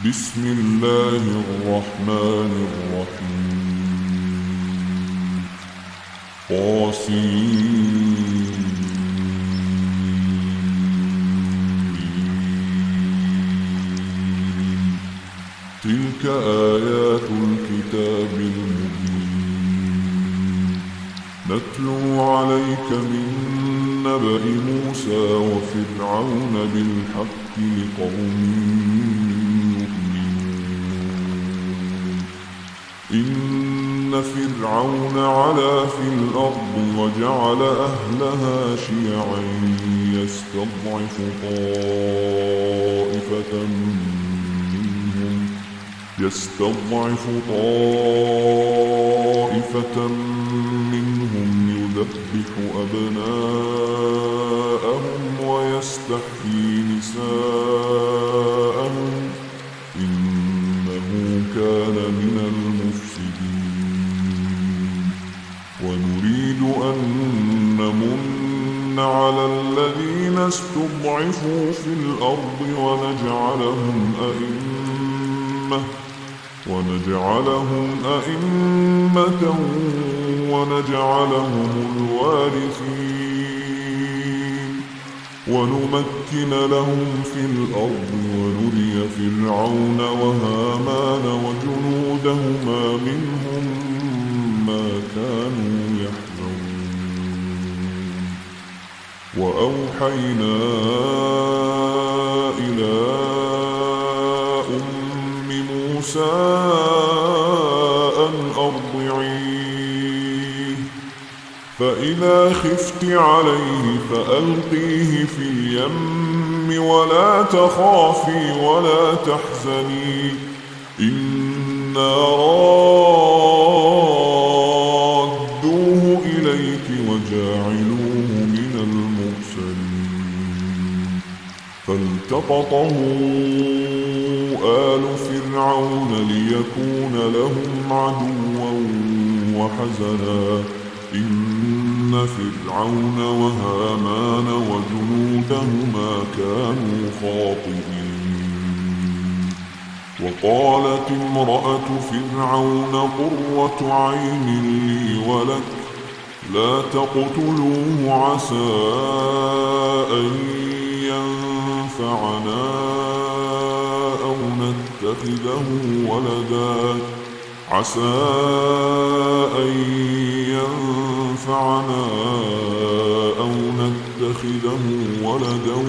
بسم الله الرحمن الرحيم. تلك آيات الكتاب المبين نتلو عليك من نبأ موسى وفرعون بالحق لقوم يؤمنون. إن فرعون علا في الأرض وجعل أهلها شيعا يستضعف طائفة منهم يذبح أبناءهم ويستحيي نساءهم إنه كان من المفسدين. ونريد أن نمن على الذين استضعفوا في الأرض ونجعلهم أئمة ونجعلهم الوارثين ونمكن لهم في الأرض ونري فرعون وهامان وجنودهما منهم ما كانوا يحذرون. وأوحينا إلى موسى أن أرضعيه فإذا خفت عليه فألقيه في اليم ولا تخافي ولا تحزني إنا رادوه إليك وجاعلوه من المرسلين. فالتقطه آل فرعون ليكون لهم عدوا وحزنا إن فرعون وهامان وجنودهما كانوا خاطئين. وقالت امرأة فرعون قرة عين لي ولك لا تقتلوه عسى أن ينفعنا أو نتخذه ولدا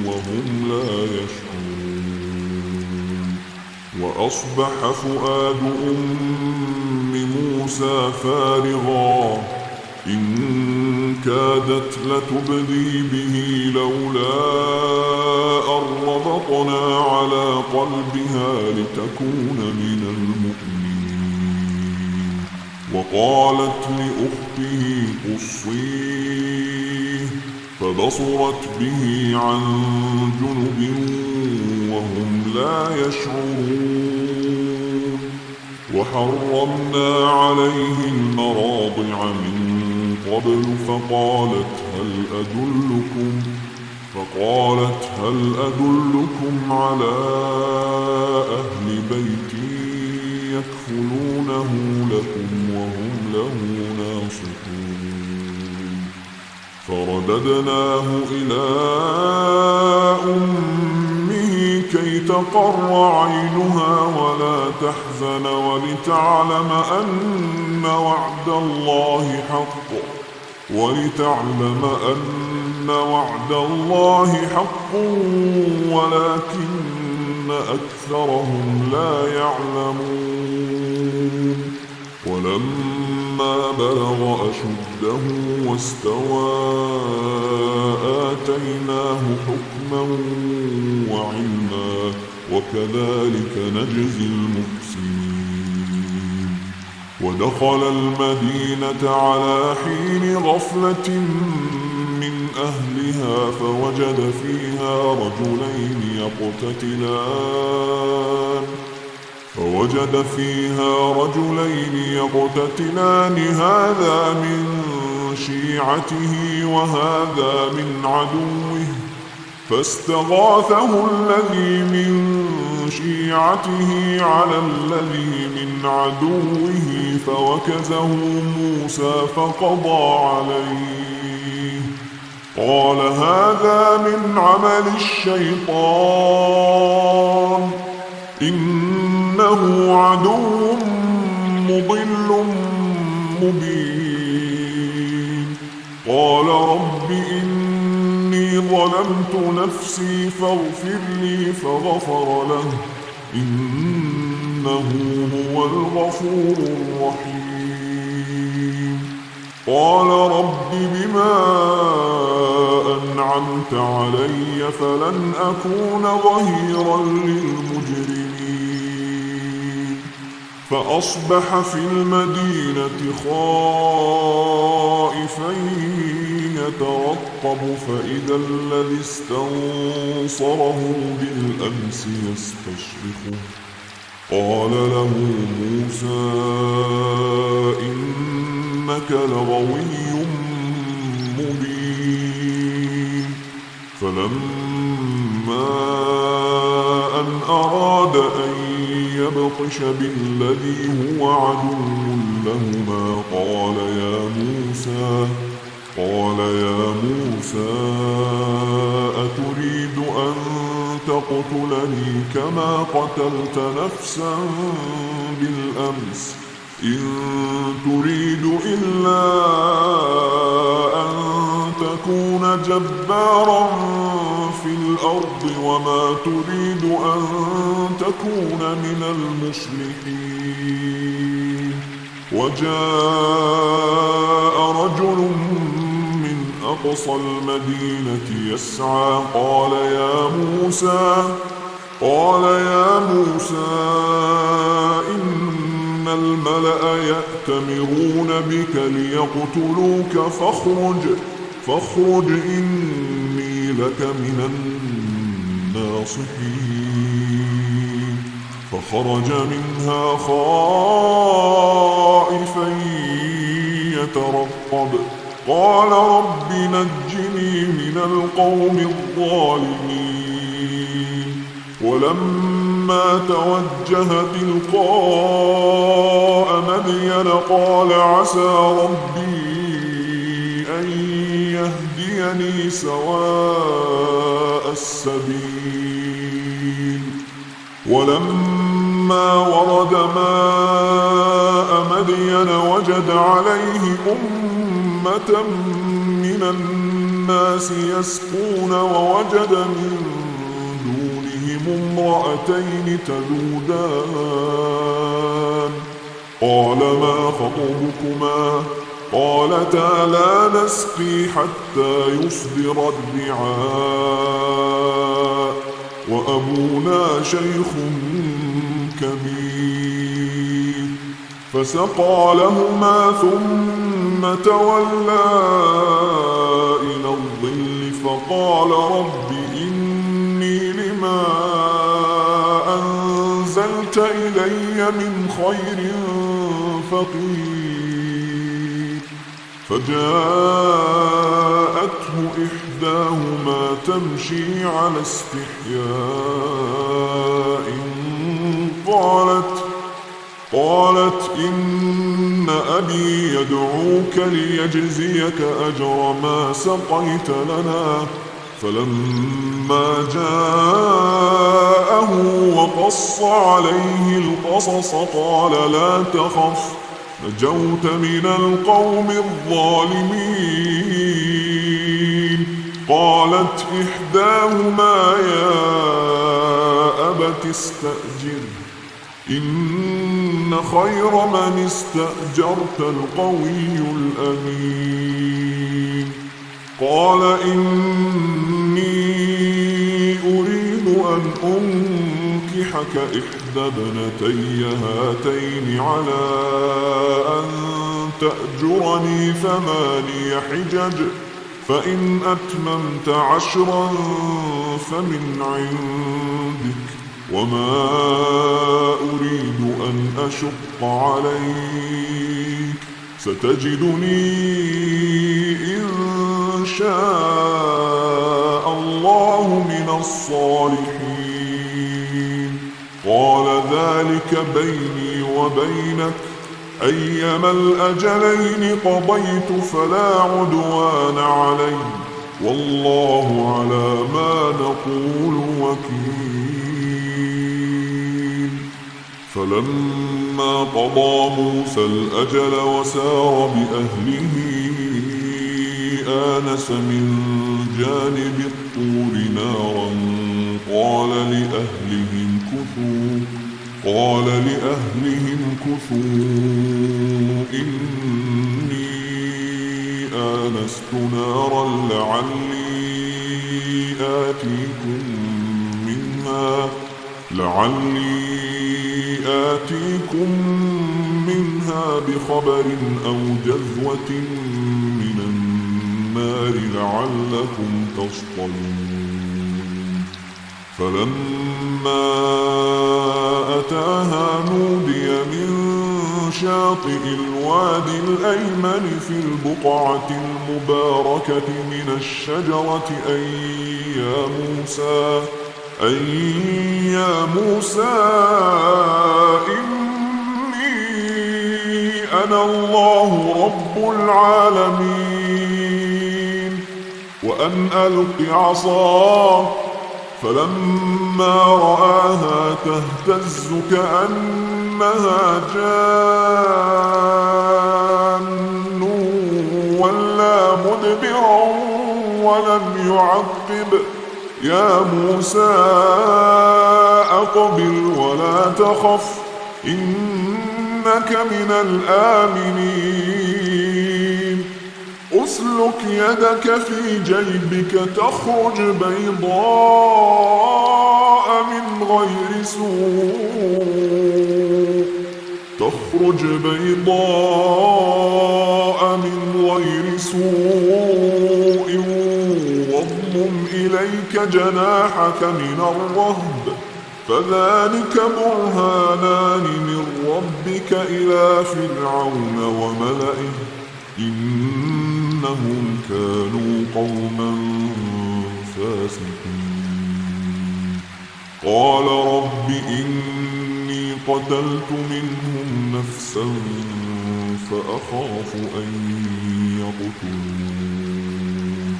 وهم لا يشعرون. وأصبح فؤاد أم موسى فارغا إن كادت لتبدي به لولا أن ربطنا على قلبها لتكون من المؤمنين. وقالت لأخته قصيه فبصرت به عن جنب وهم لا يشعرون. وحرمنا عليه المراضع من قبل فقالت هل أدلكم على أهل بيت يكفلونه لكم وهم له ناصحون. فرددناه إلى أمه كي تقر عينها ولا تحزن ولتعلم أن وعد الله حق ولكن أكثرهم لا يعلمون. ولما بلغ أشده واستوى آتيناه حكما وعلما وكذلك نجزي المحسنين. ودخل المدينة على حين غفلة من أهلها فوجد فيها رجلين يقتتلان هذا من شيعته وهذا من عدوه فاستغاثه الذي من شيعته على الذي من عدوه فوكزه موسى فقضى عليه قال هذا من عمل الشيطان إنه عدو مضل مبين قال رب إني ظلمت نفسي فاغفر لي فغفر له إنه هو الغفور الرحيم قال رب بما أنعمت علي فلن أكون ظهيرا للمجرمين فأصبح في المدينة خائفا يترقب فإذا الذي استنصره بالأمس يستصرخه قال له موسى إنك لغوي مبين فلما أن أراد أن يبطش بالذي هو عدو لهما قال يا موسى أتريد أن تقتلني كما قتلت نفسا بالأمس إن تريد إلا أن تكون جبارا في الأرض وما تريد أن تكون من المصلحين وجاء رجل من أقصى المدينة يسعى قال يا موسى إن الملأ يأتمرون بك ليقتلوك فاخرج إني لك من الناصحين فخرج منها خائفا يترقب قال رب نجني من القوم الظالمين ولما توجه تلقاء مدين قال عسى ربي أن يهديني سواء السبيل ولما ورد ماء مدين وجد عليه أمة من الناس يسقون ووجد من دونهم امرأتين تذودان قال ما خطبكما قالتا لا نسقي حتى يصدر الرعاء وأبونا شيخ كبير فسقى لهما ثم تولى إلى الظل فقال رب إني لما أنزلت إلي من خير فقير فجاءته إحداهما تمشي على استحياء قالت إن أبي يدعوك ليجزيك أجر ما سقيت لنا فلما جاءه وقص عليه القصص قال لا تخف نجوت من القوم الظالمين قالت إحداهما يا أبت استأجره إن خير من استأجرت القوي الأمين قال إني أريد أن أنكحك إحدى ابنتي هاتين على أن تأجرني 8 حجج فإن أتممت 10 فمن عندك وما أريد أن أشق عليك ستجدني إن شاء الله من الصالحين قال ذلك بيني وبينك، أيما الأجلين قضيت فلا عدوان علي، والله على ما نقول وكيل. فلما قضى موسى الأجل وسار بأهله آنس من جانب الطور نارا قال لأهلهم كثوا إني آنست نارا لعلي آتيكم منها بخبر أو جذوة من النار لعلكم تصطلون. فلما أتاها نودي من شاطئ الوادي الأيمن في البقعة المباركة من الشجرة أي يا موسى إني أنا الله رب العالمين وأن ألق عصاك. فلما رآها تهتز كأنها جان ولا مدبرا ولم يعقب. يا موسى أقبل ولا تخف إنك من الآمنين. أسلك يدك في جيبك تخرج بيضاء من غير سوء واضمم إليك جناحك من الرهب فذلك برهانان من ربك إلى فرعون وملئه إنهم كانوا قوما فاسقين. قال رب إني قتلت منهم نفسا فأخاف أن يقتلون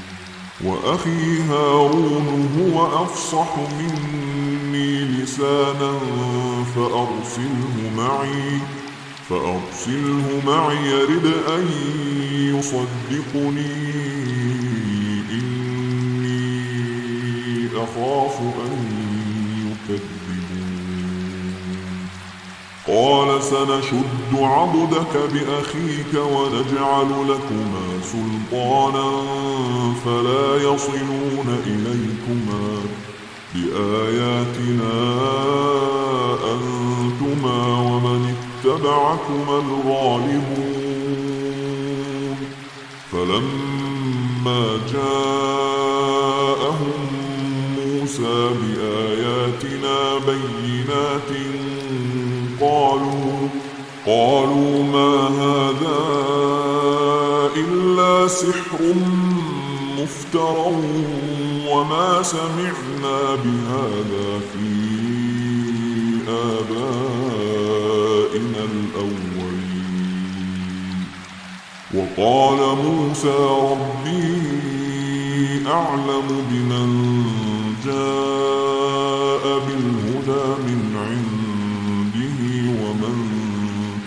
وأخي هارون هو أفصح مني لسانا فأرسله معي يرد أن يصدقني إني أخاف أن يكذبون. قال سنشد عضدك بأخيك ونجعل لكما سلطانا فلا يصلون إليكما بآياتنا أنتما ومن اتبعكما الغالبون. فلما جاءهم موسى بآياتنا بينات قالوا ما هذا إلا سحر مفترى وما سمعنا بهذا في آبائنا الأولين. وقال موسى ربي أعلم بمن جاء بالهدى من عنده ومن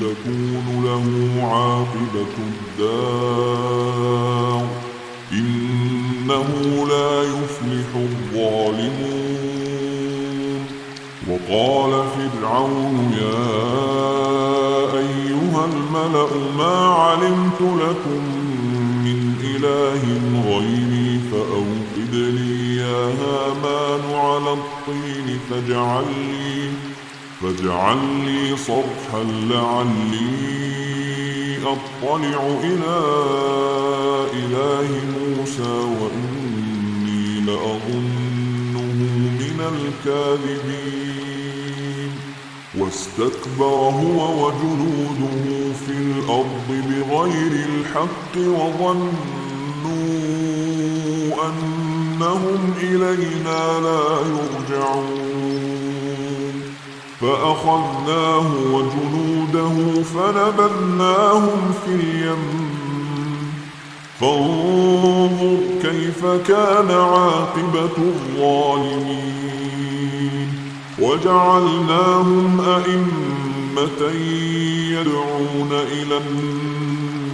تكون له عاقبة الدار إنه لا يفلح الظالمون. وقال فرعون يا أيها الملأ ما علمت لكم من إله غيري فأوقد لي يا هامان على الطين فاجعل لي صرحا لعلي أطلع إلى إله موسى وإني لأظنه من الكاذبين. واستكبر هو وجنوده في الأرض بغير الحق وظنوا أنهم إلينا لا يرجعون. فأخذناه وجنوده فنبذناهم في اليم فانظر كيف كان عاقبة الظالمين وجعلناهم أئمة يدعون إلى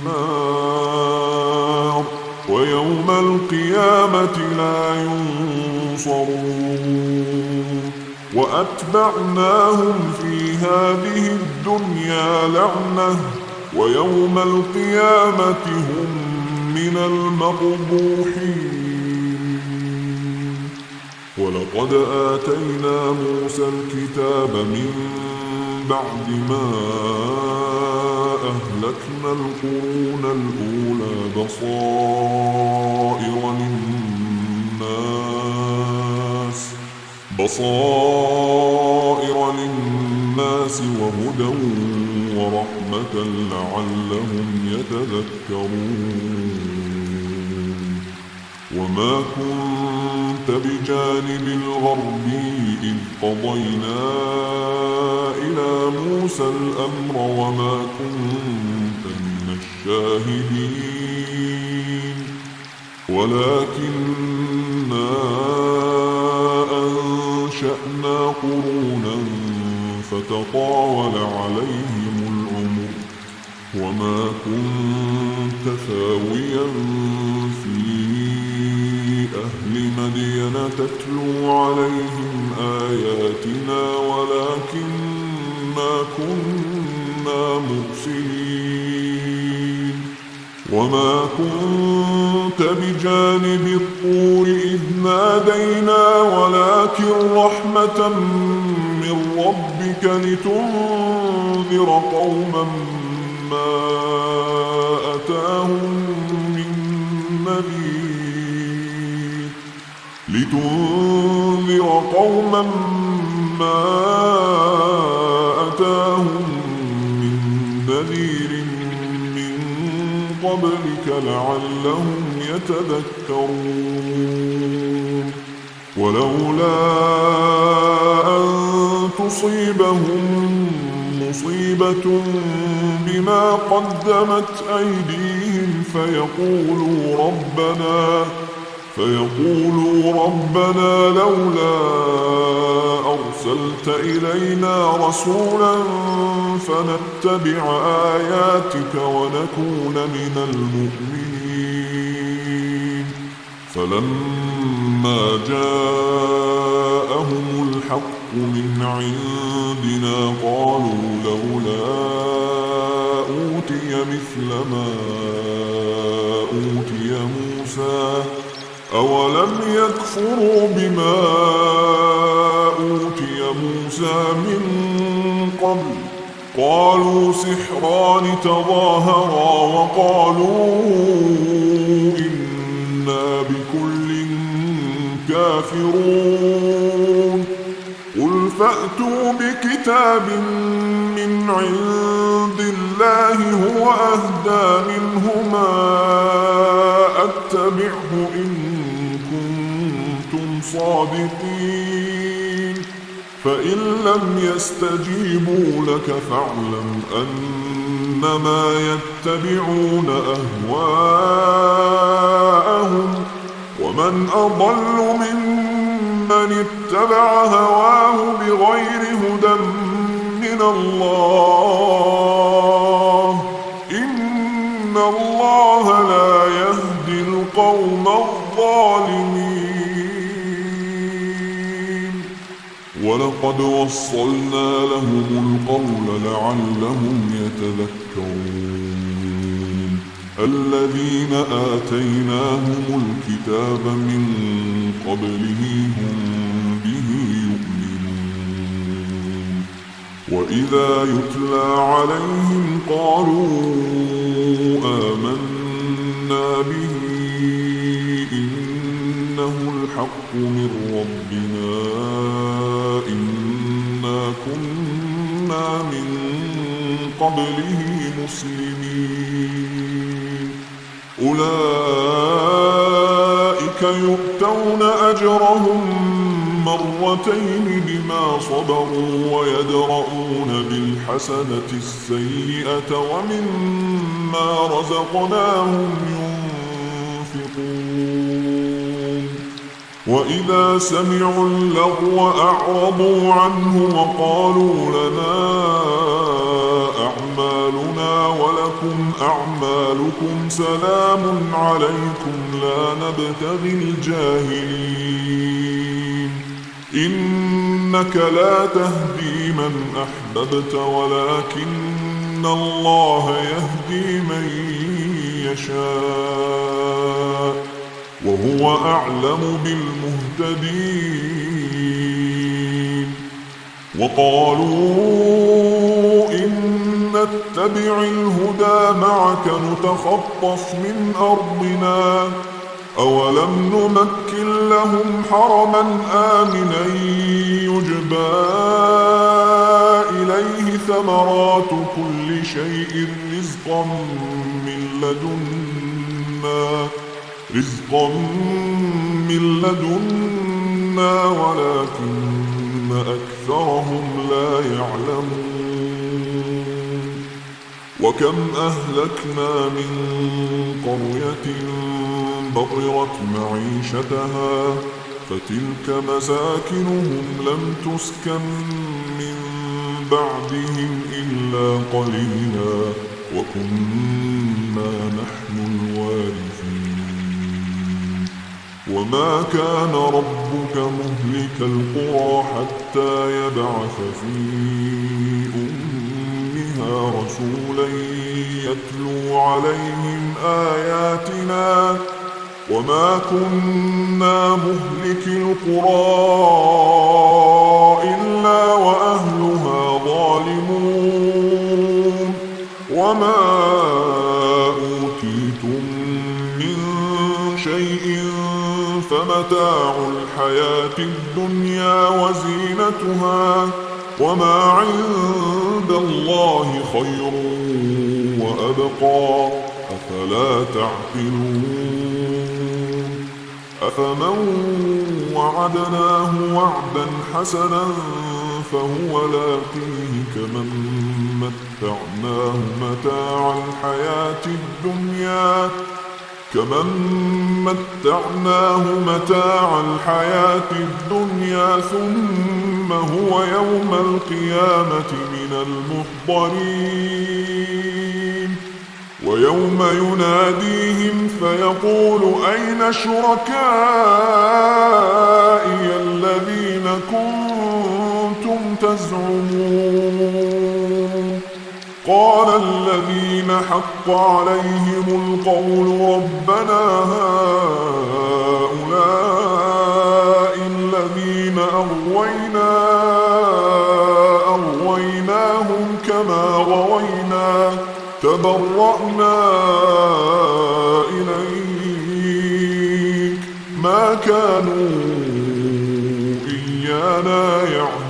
النار ويوم القيامة لا ينصرون وأتبعناهم في هذه الدنيا لعنة ويوم القيامة هم من المقبوحين ولقد آتينا موسى الكتاب من بعد ما أهلكنا القرون الأولى بصائر للناس وهدى ورحمة لعلهم يتذكرون وما كنت بجانب الغربي إذ قضينا إلى موسى الأمر وما كنت من الشاهدين ولكننا أنشأنا قرونا فتطاول عليهم العمر وما كنت ثاويا في أهل مدين تتلو عليهم آياتنا ولكننا كنا مرسلين وما كنت بجانب الطور إذ نادينا ولكن رحمة من ربك لتنذر قوما ما أتاهم من نذير من قبلك لعلهم يتذكرون ولولا أن تصيبهم مصيبة بما قدمت أيديهم فيقولوا ربنا لولا أرسلت إلينا رسولا فنتبع آياتك ونكون من المؤمنين فلما جاءهم الحق من عندنا قالوا لولا أوتي مثل ما أوتي موسى أولم يكفروا بما أوتي موسى من قبل قالوا سحران تظاهرا وقالوا إنا بكل كافرون قل فأتوا بكتاب من عند الله هو أهدى منهما أتبعه إن كنتم صادقين فإن لم يستجيبوا لك فاعلم أنما يتبعون أهواءهم ومن أضل ممن اتبع هواه بغير هدى من الله إن الله لا يهدي القوم الظالمين ولقد وصلنا لهم القول لعلهم يتذكرون الذين آتيناهم الكتاب من قبله هم به يؤمنون وإذا يتلى عليهم قالوا آمنا به إنه الحق من ربنا إنا كنا من قبله مسلمين أولئك يؤتون أجرهم مرتين بما صبروا ويدرؤون بالحسنة السيئة ومما رزقناهم ينفقون وإذا سمعوا اللغو أعرضوا عنه وقالوا لنا أعمالنا ولكم أعمالكم سلام عليكم لا نبتغي الجاهلين إنك لا تهدي من أحببت ولكن الله يهدي من يشاء وهو أعلم بالمهتدين وقالوا إن نتبع الهدى معك نتخطف من أرضنا أولم نمكن لهم حرما آمنا يجبى إليه ثمرات كل شيء رزقا من لدنا ولكن أكثرهم لا يعلمون وكم أهلكنا من قرية بطرت معيشتها فتلك مساكنهم لم تسكن من بعدهم إلا قليلا وكنا نحن الوارثين وما كان ربك مهلك القرى حتى يبعث في أمها رسولا يتلو عليهم آياتنا وما كنا مهلك القرى إلا وأهلها ظالمون وما أوتيتم من شيء فمتاع الحياة الدنيا وزينتها وما عند الله خير وأبقى أفلا تعقلون أفمن وعدناه وعدا حسنا فهو لاقيه كمن متعناه متاع الحياة الدنيا ثم هو يوم القيامة من المحضرين ويوم يناديهم فيقول أين شركائي الذين كنتم تزعمون قال الذين حق عليهم القول ربنا هؤلاء الذين أغويناهم كما غوينا تبرأنا إليك ما كانوا إيانا يعبدون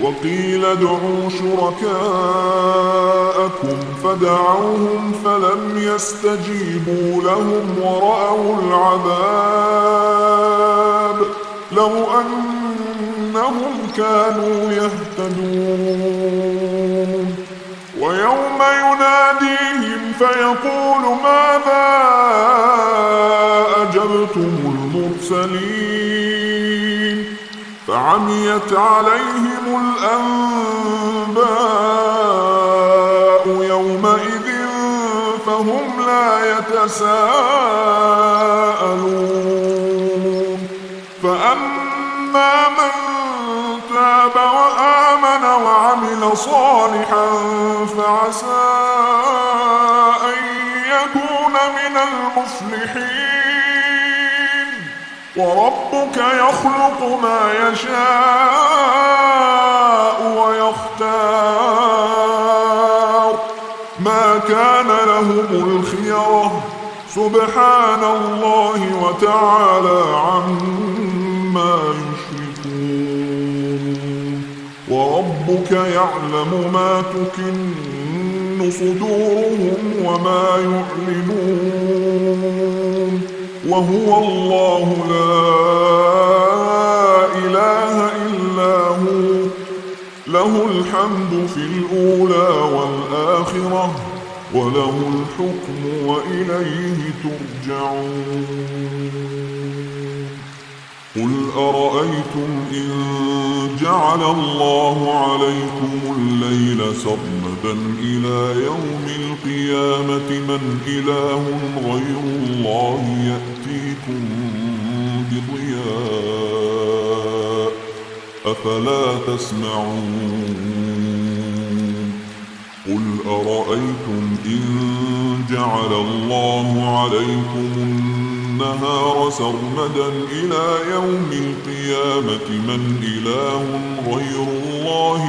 وقيل ادعوا شركاءكم فدعوهم فلم يستجيبوا لهم ورأوا العذاب لو أنهم كانوا يهتدون ويوم يناديهم فيقول ماذا أجبتم المرسلين فعميت عليهم الأنباء يومئذ فهم لا يتساءلون فأما من تاب وآمن وعمل صالحا فعسى أن يكون من المفلحين وربك يخلق ما يشاء ويختار ما كان لهم الخيرة سبحان الله وتعالى عما يشركون وربك يعلم ما تكن صدورهم وما يعلنون وهو الله لا إله إلا هو، له الحمد في الأولى والآخرة، وله الحكم وإليه ترجعون. قل أرأيتم إن جعل الله عليكم الليل سرمدا إلى يوم القيامة من إله غير الله يأتيكم بضياء أفلا تسمعون. قل أرأيتم إن جعل الله عليكم النهار سرمدا إلى يوم القيامة من إله غير الله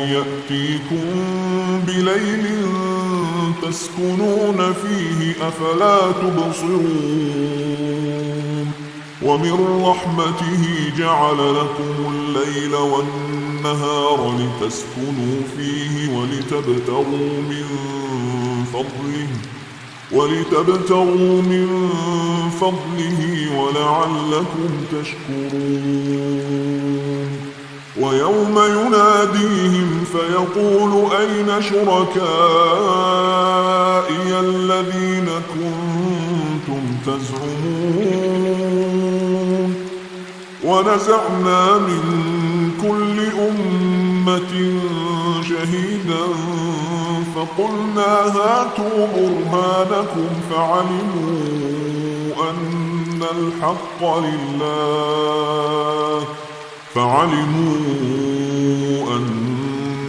يأتيكم بليل تسكنون فيه أفلا تبصرون. ومن رحمته جعل لكم الليل والنهار لتسكنوا فيه ولتبتغوا من فضله ولعلكم تشكرون. ويوم يناديهم فيقول أين شركائي الذين كنتم تزعمون. ونزعنا من كل أمة شهيدا فقلنا هاتوا برهانكم فعلموا أن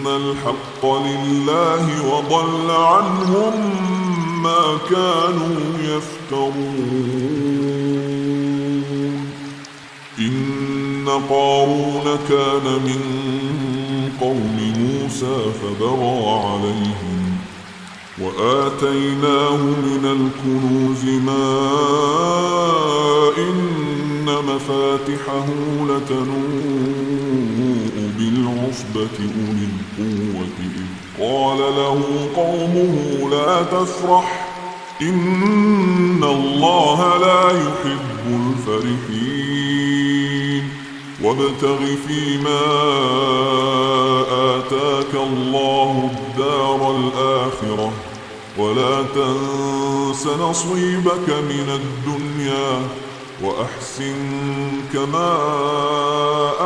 الحق لله وضل عنهم ما كانوا يفترون. إن قارون كان من قوم موسى فبغى عليهم وآتيناه من الكنوز ما إن مفاتحه لتنوء بالعصبة أولي القوة إذ قال له قومه لا تفرح إن الله لا يحب الفرحين. وابتغ فيما آتاك الله الدار الآخرة ولا تنس نصيبك من الدنيا وأحسن كما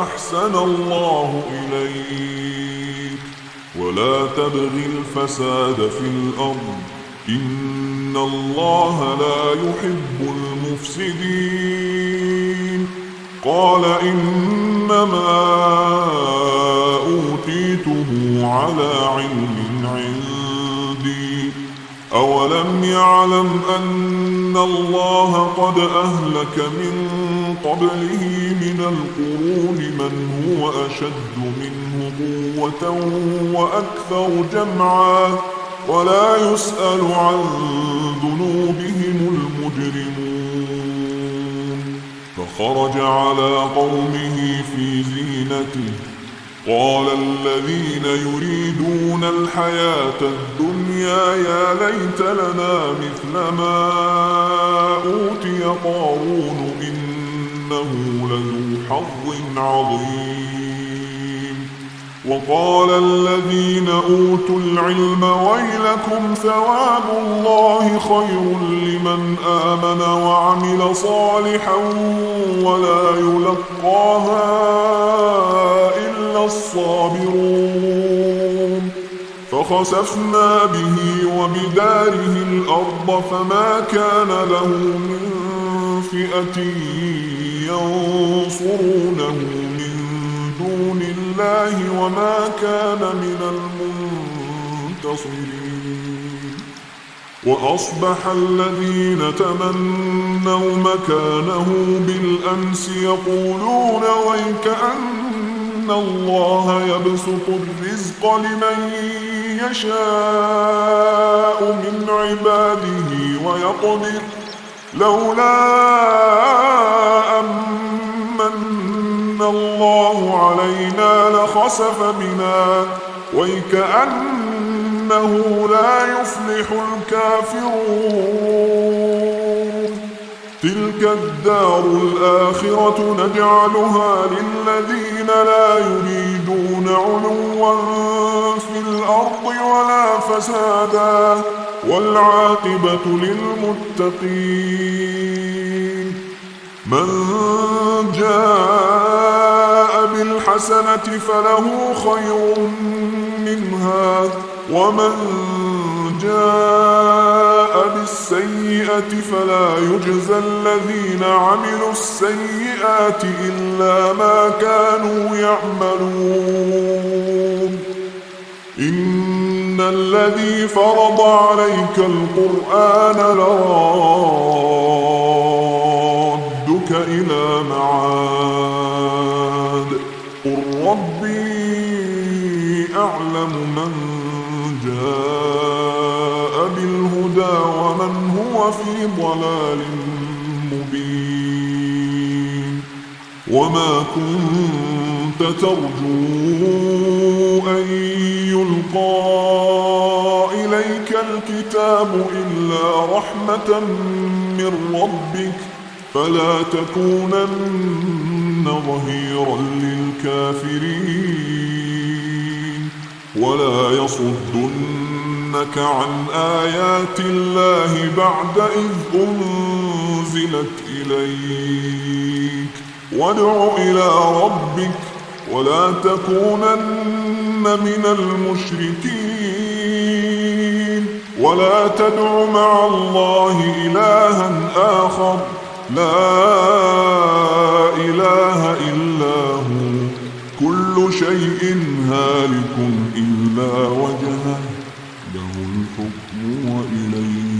أحسن الله إليك ولا تبغ الفساد في الأرض إن الله لا يحب المفسدين. قال إنما أوتيته على علم عندي أولم يعلم أن الله قد أهلك من قبله من القرون من هو أشد منه قوة وأكثر جمعا ولا يسأل عن ذنوبهم المجرمون. فخرج على قومه في زينته قال الذين يريدون الحياة الدنيا يا ليت لنا مثل ما أوتي قارون إنه لذو حظ عظيم. وقال الذين أوتوا العلم ويلكم ثواب الله خير لمن آمن وعمل صالحا ولا يلقاها إلا الصابرون. فخسفنا به وبداره الأرض فما كان له من فئة ينصرونه من دون الله وما كان من المنتصرين. وأصبح الذين تمنوا مكانه بالأمس يقولون ويكأن الله يبسط الرزق لمن يشاء من عباده ويقدر لولا أمن الله علينا لخسف بنا ويكأنه لا يفلح الكافرون. تلك الدار الآخرة نجعلها للذين لا يريدون علوا في الأرض ولا فسادا والعاقبة للمتقين. من جاء بالحسنة فله خير منها ومن جاء بالسيئة فلا يجزى الذين عملوا السيئات إلا ما كانوا يعملون. إن الذي فرض عليك القرآن لرادك إلى معاد قل ربي أعلم من جاء بالهدى ومن هو في ضلال مبين. وما كنت ترجو أن يلقى إليك الكتاب إلا رحمة من ربك فلا تكونن ظهيرا للكافرين ولا يصدنك عن آيات الله بعد إذ أنزلت إليك. وادع إلى ربك ولا تكونن من المشركين ولا تدع مع الله إلها آخر لا إله إلا هو كل شيء هالك إلا وجهه له الحكم وإليه